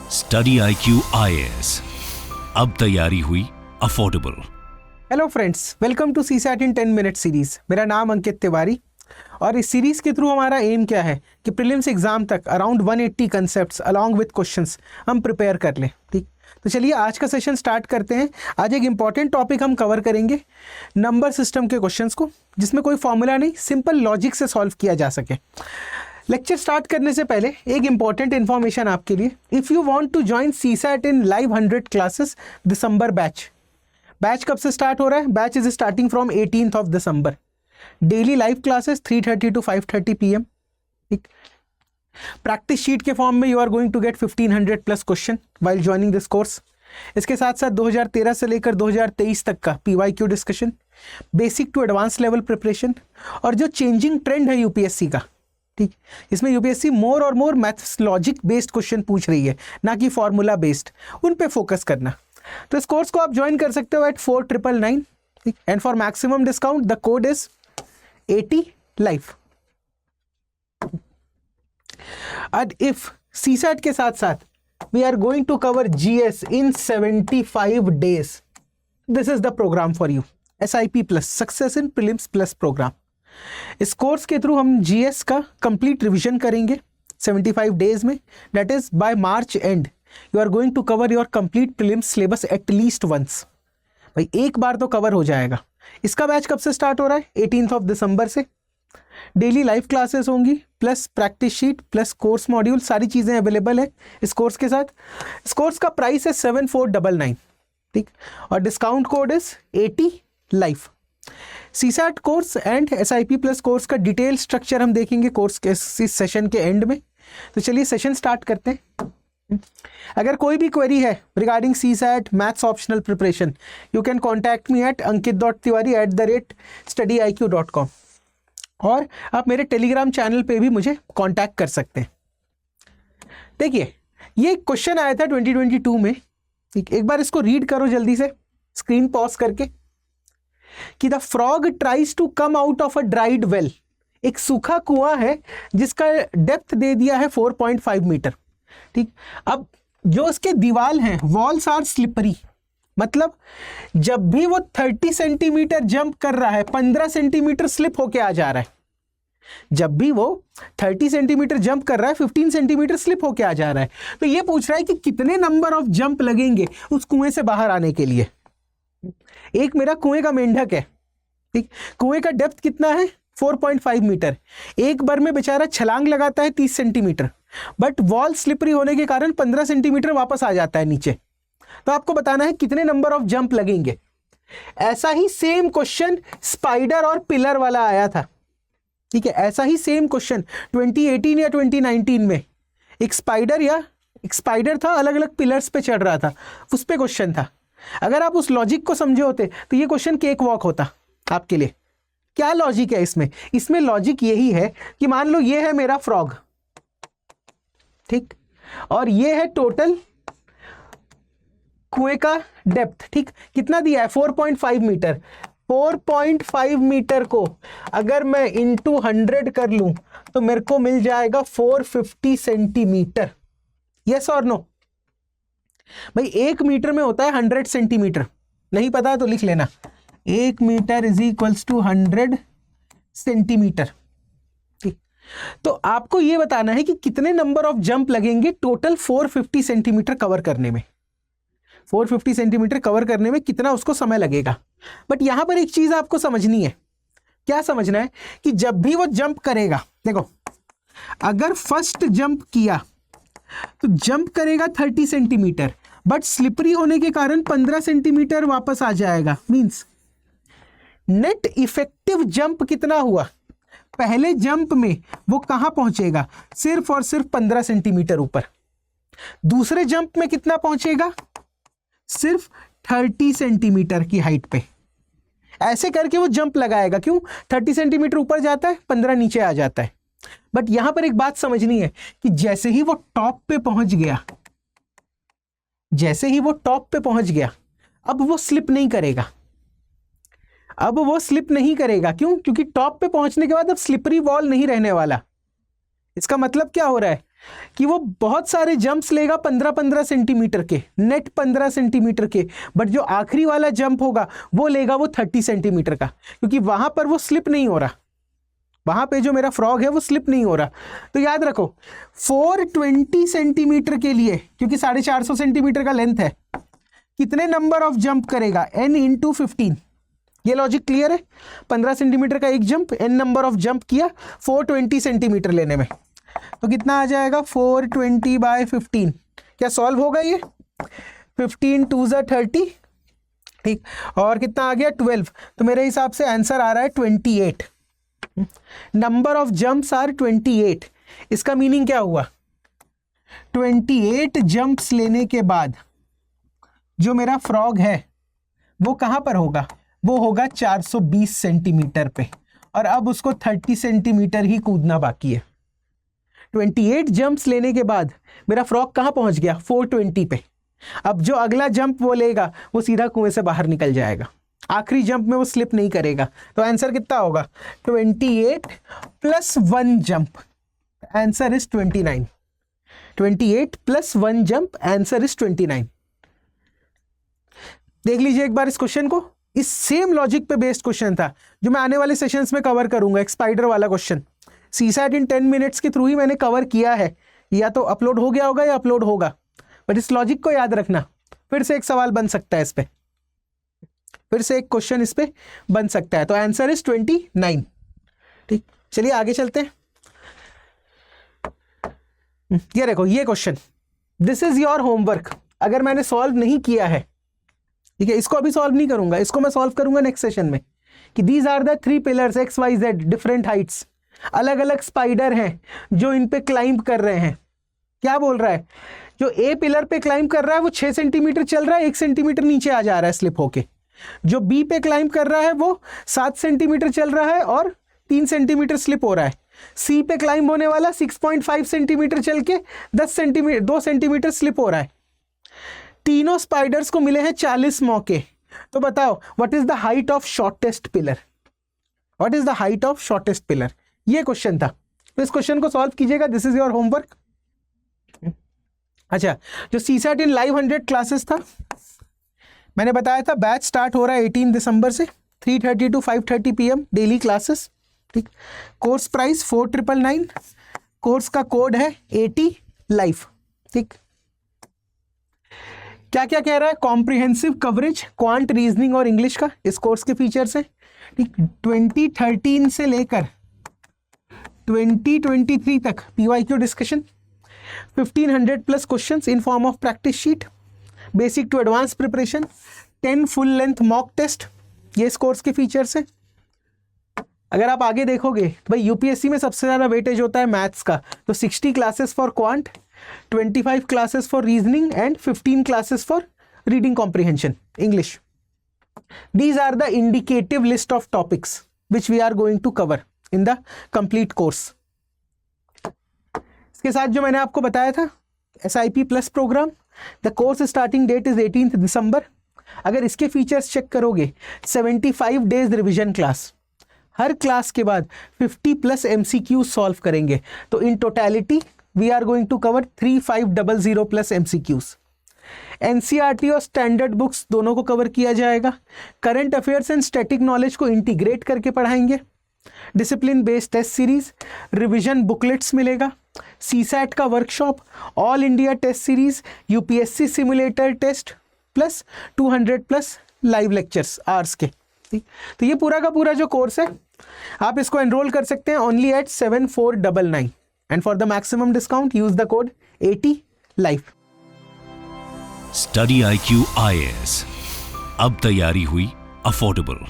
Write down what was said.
Study IQ IAS, अब तैयारी हुई affordable. Hello friends, welcome to CSAT in 10 minute series. मेरा नाम अंकित तिवारी और इस सीरीज के थ्रू हमारा एम क्या है कि प्रीलिम्स एग्जाम तक around 180 concepts along with questions हम प्रिपेयर कर लें। ठीक, तो चलिए आज का सेशन स्टार्ट करते हैं। आज एक इंपॉर्टेंट टॉपिक हम कवर करेंगे, नंबर सिस्टम के क्वेश्चंस को, जिसमें कोई फॉर्मूला नहीं, सिंपल लॉजिक से सॉल्व किया जा सके। लेक्चर स्टार्ट करने से पहले एक इंपॉर्टेंट इन्फॉर्मेशन आपके लिए। If you want to join CSAT in live 100 classes दिसंबर बैच कब से स्टार्ट हो रहा है? Batch is starting from 18th of December. Daily live classes 3:30 to 5:30 PM। ठीक, प्रैक्टिस शीट के फॉर्म में you are going to get 1500 plus question while joining this course. इसके साथ साथ 2013 से लेकर 2023 तक का PYQ discussion, basic to advance level preparation, और जो चेंजिंग ट्रेंड है यूपीएससी का। ठीक, इसमें यूपीएससी मोर और मोर मैथ्स लॉजिक बेस्ड क्वेश्चन पूछ रही है, ना कि फॉर्मूला बेस्ड। उन पे फोकस करना। तो इस कोर्स को आप ज्वाइन कर सकते हो एट 4999। ठीक, and for maximum discount the code is 80 life. And if CSAT के साथ साथ we are going to cover GS in 75 days, this is the programme for you. SIP plus, success in prelims plus programme. इस course के through हम GS का complete revision करेंगे 75 days में। That is by March and you are going to cover your complete prelims syllabus at least once. भाई एक बार तो cover हो जाएगा। इसका बैच कब से स्टार्ट हो रहा है? 18th ऑफ दिसंबर से। डेली लाइव क्लासेस होंगी, plus practice sheet, plus course module, सारी चीज़ें अवेलेबल है इस कोर्स के साथ। इस कोर्स का प्राइस है 7499। ठीक, और discount code is 80 life. CSAT course and SIP plus course का डिटेल स्ट्रक्चर हम देखेंगे कोर्स के इस सेशन के एंड में। तो चलिए सेशन स्टार्ट करते हैं। अगर कोई भी क्वेरी है regarding CSAT maths optional preparation, you can contact me at ankit.tiwari@studiiq.com, और आप मेरे टेलीग्राम चैनल पे भी मुझे कॉन्टैक्ट कर सकते हैं। देखिए, ये क्वेश्चन आया था 2022 में। ठीक, एक बार इसको रीड करो जल्दी से, स्क्रीन पॉज करके, कि the frog tries to come out of a dried well. एक सूखा कुआं है जिसका डेप्थ दे दिया है 4.5 मीटर। ठीक, अब जो इसके दीवार हैं, वॉल्स आर स्लिपरी, मतलब जब भी वो 30 सेंटीमीटर जंप कर रहा है, 15 सेंटीमीटर स्लिप होके आ जा रहा है। जब भी वो 30 सेंटीमीटर जंप कर रहा है, 15 सेंटीमीटर स्लिप होके आ जा रहा है। तो ये पूछ रहा है कि कितने नंबर ऑफ जंप लगेंगे उस कुएं से बाहर आने के लिए। एक मेरा कुएं का मेंढक है। ठीक, कुएं का डेप्थ कितना है? 4.5 मीटर। एक बार में बेचारा छलांग लगाता है 30 सेंटीमीटर, बट वॉल स्लिपरी होने के कारण 15 सेंटीमीटर वापस आ जाता है नीचे। तो आपको बताना है कितने नंबर ऑफ जंप लगेंगे। ऐसा ही सेम क्वेश्चन स्पाइडर और पिलर वाला आया था। ठीक है, ऐसा ही सेम क्वेश्चन 2018 या 2019 में एक स्पाइडर था, अलग अलग पिलर्स पे चढ़ रहा था, उस पे क्वेश्चन था। अगर आप उस लॉजिक को समझे होते तो ये क्वेश्चन केक वॉक होता आपके लिए। क्या लॉजिक है इसमें? इसमें लॉजिक यही है कि मान लो ये है मेरा फ्रॉग, ठीक, और ये है टोटल कुएं का डेप्थ। ठीक, कितना दिया है? 4.5 मीटर। 4.5 मीटर को अगर मैं इंटू 100 कर लूं तो मेरे को मिल जाएगा 450 सेंटीमीटर। यस और नो? भाई 1 मीटर में होता है 100 सेंटीमीटर। नहीं पता तो लिख लेना, 1 metre is equals to 100 centimetre. ठीक, तो आपको यह बताना है कि कितने नंबर ऑफ जंप लगेंगे टोटल 450 सेंटीमीटर कवर करने में। 450 सेंटीमीटर कवर करने में कितना उसको समय लगेगा। बट यहां पर एक चीज आपको समझनी है। क्या समझना है? कि जब भी वो जंप करेगा, देखो, अगर फर्स्ट जंप किया तो जंप करेगा 30 सेंटीमीटर, बट स्लिपरी होने के कारण 15 सेंटीमीटर वापस आ जाएगा। मींस नेट इफेक्टिव जंप कितना हुआ? पहले जंप में वो कहां पहुंचेगा? सिर्फ और सिर्फ 15 सेंटीमीटर ऊपर। दूसरे जंप में कितना पहुंचेगा? सिर्फ 30 सेंटीमीटर की हाइट पे। ऐसे करके वो जंप लगाएगा। क्यों? 30 सेंटीमीटर ऊपर जाता है, 15 नीचे आ जाता है। बट यहां पर एक बात समझनी है कि जैसे ही वो टॉप पे पहुंच गया, अब वो स्लिप नहीं करेगा। क्यों? क्योंकि टॉप पे पहुंचने के बाद अब स्लिपरी वॉल नहीं रहने वाला। इसका मतलब क्या हो रहा है कि वो बहुत सारे जंप्स लेगा 15-15 सेंटीमीटर के, नेट 15 सेंटीमीटर के, बट जो आखिरी वाला जंप होगा वो लेगा वो 30 सेंटीमीटर का, क्योंकि वहां पर वो स्लिप नहीं हो रहा, वहां पे जो मेरा फ्रॉग है वो स्लिप नहीं हो रहा। तो याद रखो 420 सेंटीमीटर के लिए, क्योंकि 450 सेंटीमीटर का लेंथ है, कितने नंबर ऑफ जंप करेगा, n इंटू 15। ये लॉजिक क्लियर है? 15 सेंटीमीटर का एक jump, n number of jump किया 420 सेंटीमीटर लेने में, तो कितना आ जाएगा 420/15। क्या सॉल्व होगा ये? 15 2 ज़ा 30, ठीक, और कितना आ गया 12। तो मेरे हिसाब से आंसर आ रहा है 28। Number of jumps are 28। इसका मीनिंग क्या हुआ? 28 जंप्स लेने के बाद जो मेरा फ्रॉग है वो कहां पर होगा? वो होगा 420 सेंटीमीटर पे, और अब उसको 30 सेंटीमीटर ही कूदना बाकी है। 28 जंप्स लेने के बाद मेरा फ्रॉग कहां पहुंच गया? 420 पे। अब जो अगला जंप वो लेगा वो सीधा कुएं से बाहर निकल जाएगा, आखिरी जंप में वो स्लिप नहीं करेगा। तो आंसर कितना होगा? 28 plus 1 jump, answer is 29। 28 plus 1 jump, answer is 29। देख लीजिए एक बार इस क्वेश्चन को, इस सेम लॉजिक पे बेस्ड क्वेश्चन था जो मैं आने वाले सेशंस में कवर करूंगा। एक स्पाइडर वाला क्वेश्चन सीसैट इन 10 मिनट्स के थ्रू ही मैंने कवर किया है, या तो अपलोड हो गया होगा या अपलोड होगा, बट इस लॉजिक को याद रखना। फिर से एक सवाल बन सकता है इस पे, फिर से एक क्वेश्चन इस पे बन सकता है। तो आंसर इज 29। ठीक, चलिए आगे चलते हैं। ये देखो ये question, this is your homework. अगर मैंने सॉल्व नहीं किया है, ठीक है, इसको अभी सॉल्व नहीं करूंगा, इसको मैं सॉल्व करूंगा नेक्स्ट सेशन में, कि these are the 3 pillars XYZ different heights, अलग अलग स्पाइडर हैं जो इन पे क्लाइंब कर रहे हैं। क्या बोल रहा है? जो ए पिलर पे क्लाइंब कर रहा है वो 6 सेंटीमीटर चल रहा है, 1 सेंटीमीटर नीचे आ जा रहा है स्लिप होके। जो बी पे क्लाइंब कर रहा है वो 7 सेंटीमीटर चल रहा है और 3 सेंटीमीटर स्लिप हो रहा है। सी पे क्लाइंब होने वाला 6.5 सेंटीमीटर चल के 2 सेंटीमीटर स्लिप हो रहा है। तीनों स्पाइडर्स को मिले हैं 40 मौके। तो बताओ what is the height of shortest pillar? What is the height of shortest pillar? ये क्वेश्चन था, तो इस क्वेश्चन को सॉल्व कीजिएगा। This is your homework. अच्छा, जो सीसैट इन लाइव 100 क्लासेस था, मैंने बताया था बैच स्टार्ट हो रहा है 18 दिसंबर से, 3:30 to 5:30 PM डेली क्लासेस। ठीक, कोर्स प्राइस 4999, कोर्स का कोड है 80 लाइफ। ठीक, क्या क्या कह रहा है? कॉम्प्रिहेंसिव कवरेज क्वांट, रीजनिंग और इंग्लिश का इस कोर्स के फीचर्स हैं। ठीक, 2013 से लेकर 2023 तक PYQ discussion, 1500 plus questions in form of practice sheet, basic to advance preparation, 10 full length mock test, ये इस कोर्स के फीचर्स हैं। अगर आप आगे देखोगे तो भाई यूपीएससी में सबसे ज़्यादा वेटेज होता है मैथ्स का, तो 60 classes for quant, 25 classes for reasoning and 15 classes for reading comprehension English. These are the indicative list of topics which we are going to cover in the complete course. इसके साथ जो मैंने आपको बताया था SIP plus programme, the course starting date is 18 December. अगर इसके features check करोगे, 75 डेज रिविजन क्लास, हर क्लास के बाद 50 प्लस MCQ सॉल्व करेंगे। तो in totality we are going to cover 3500 plus MCQs। NCERT और स्टैंडर्ड बुक्स दोनों को कवर किया जाएगा। Current affairs and static knowledge को इंटीग्रेट करके पढ़ाएंगे। Discipline based test series, revision booklets मिलेगा, सीसैट का workshop, all India test series, UPSC simulator test plus 200 plus live lectures hours के। ठीक, तो ये पूरा का पूरा जो कोर्स है आप इसको एनरोल कर सकते हैं only at 7499 and for the maximum discount use the code 80 life. Study IQ IAS, अब तैयारी हुई अफोर्डेबल।